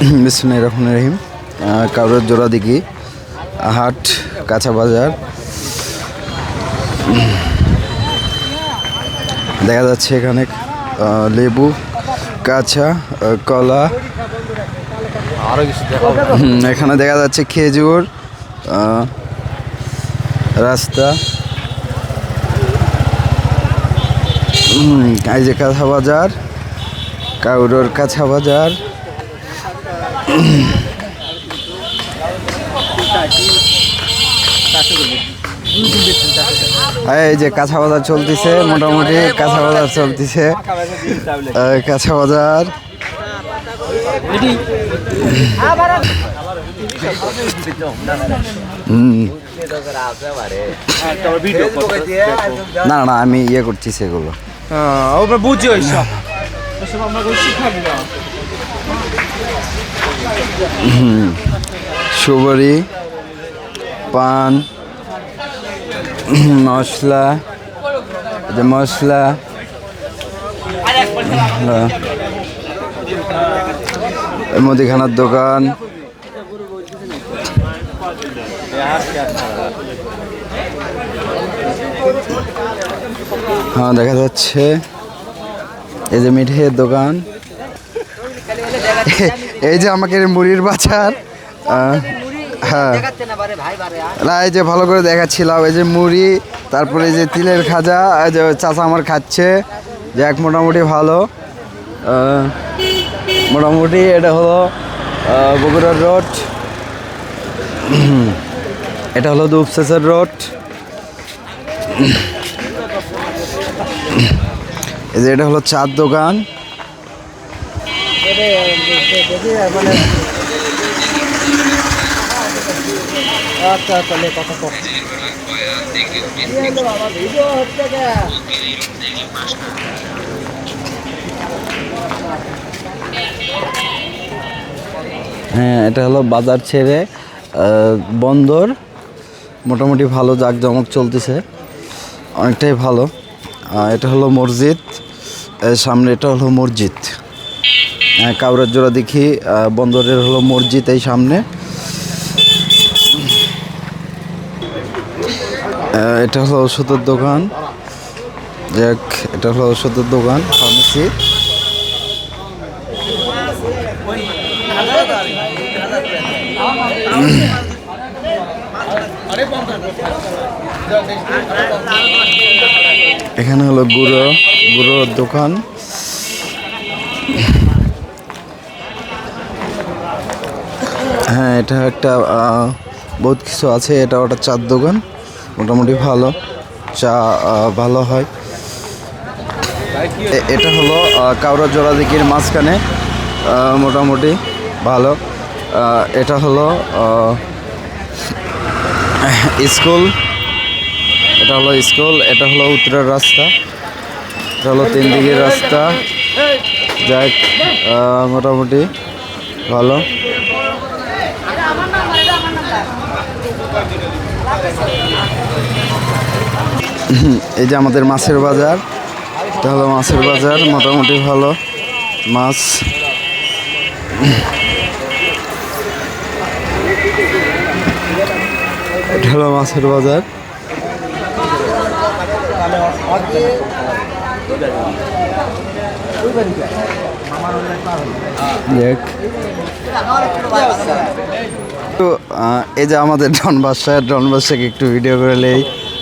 বিসমিল্লাহির রহমানির রহিম। কাউরের জোড়া দিঘি হাট, কাঁচা বাজার। দেখা যাচ্ছে এখানে লেবু, কাঁচা কলা, এখানে দেখা যাচ্ছে খেজুর, রাস্তা। এই যে কাঁচা বাজার, কাউরের কাঁচা বাজার। এই যে কাঁচা বাজার চলতেছে, মোটামুটি কাঁচা বাজার চলতেছে, কাঁচা বাজার। না না, আমি ইয়ে করছি সেগুলো। সুপারি, পান, মশলা, মশলা, মুদিখানার দোকান। হ্যাঁ, দেখা যাচ্ছে এই যে মিঠাইয়ের দোকান। এই যে আমাকে মুড়ির বাজার। হ্যাঁ, না এই যে ভালো করে দেখাচ্ছিলাম, এই যে মুড়ি, তারপরে এই যে তিলের খাজা, এই যে চাচা আমার খাচ্ছে, যাক মোটামুটি ভালো। মোটামুটি এটা হলো বগুড়ার রোড, এটা হলো দুপসেসের রোড। এই যে এটা হলো চার দোকান। হ্যাঁ, এটা হলো বাজার ছেড়ে বন্দর। মোটামুটি ভালো জাঁকজমক চলতেছে, অনেকটাই ভালো। এটা হলো মসজিদ, সামনে এটা হলো মসজিদ। কাউরের জোড়া দেখি বন্দরের হলো মসজিদ এই সামনে। এটা হলো ওষুধের দোকান, যাক এটা হলো ওষুধের দোকান, ফার্মেসি। এখানে হলো গুঁড়োর দোকান। হ্যাঁ, এটা একটা বহুত কিছু আছে। এটা ওটা চার দোকান, মোটামুটি ভালো চা ভালো হয়। এটা হলো কাউরা জোড়া দিঘির মাঝখানে, মোটামুটি ভালো। এটা হলো স্কুল, এটা হলো স্কুল। এটা হলো উত্তরের রাস্তা, এটা হলো তিন দিকের রাস্তা। যাক মোটামুটি ভালো। এই যে আমাদের মাছের বাজার, এটা হলো মাছের বাজার, মোটামুটি ভালো মাছ। এটা হলো মাছের বাজার। তো এই যে আমাদের ডন বাদশাকে একটু ভিডিও করে নেই।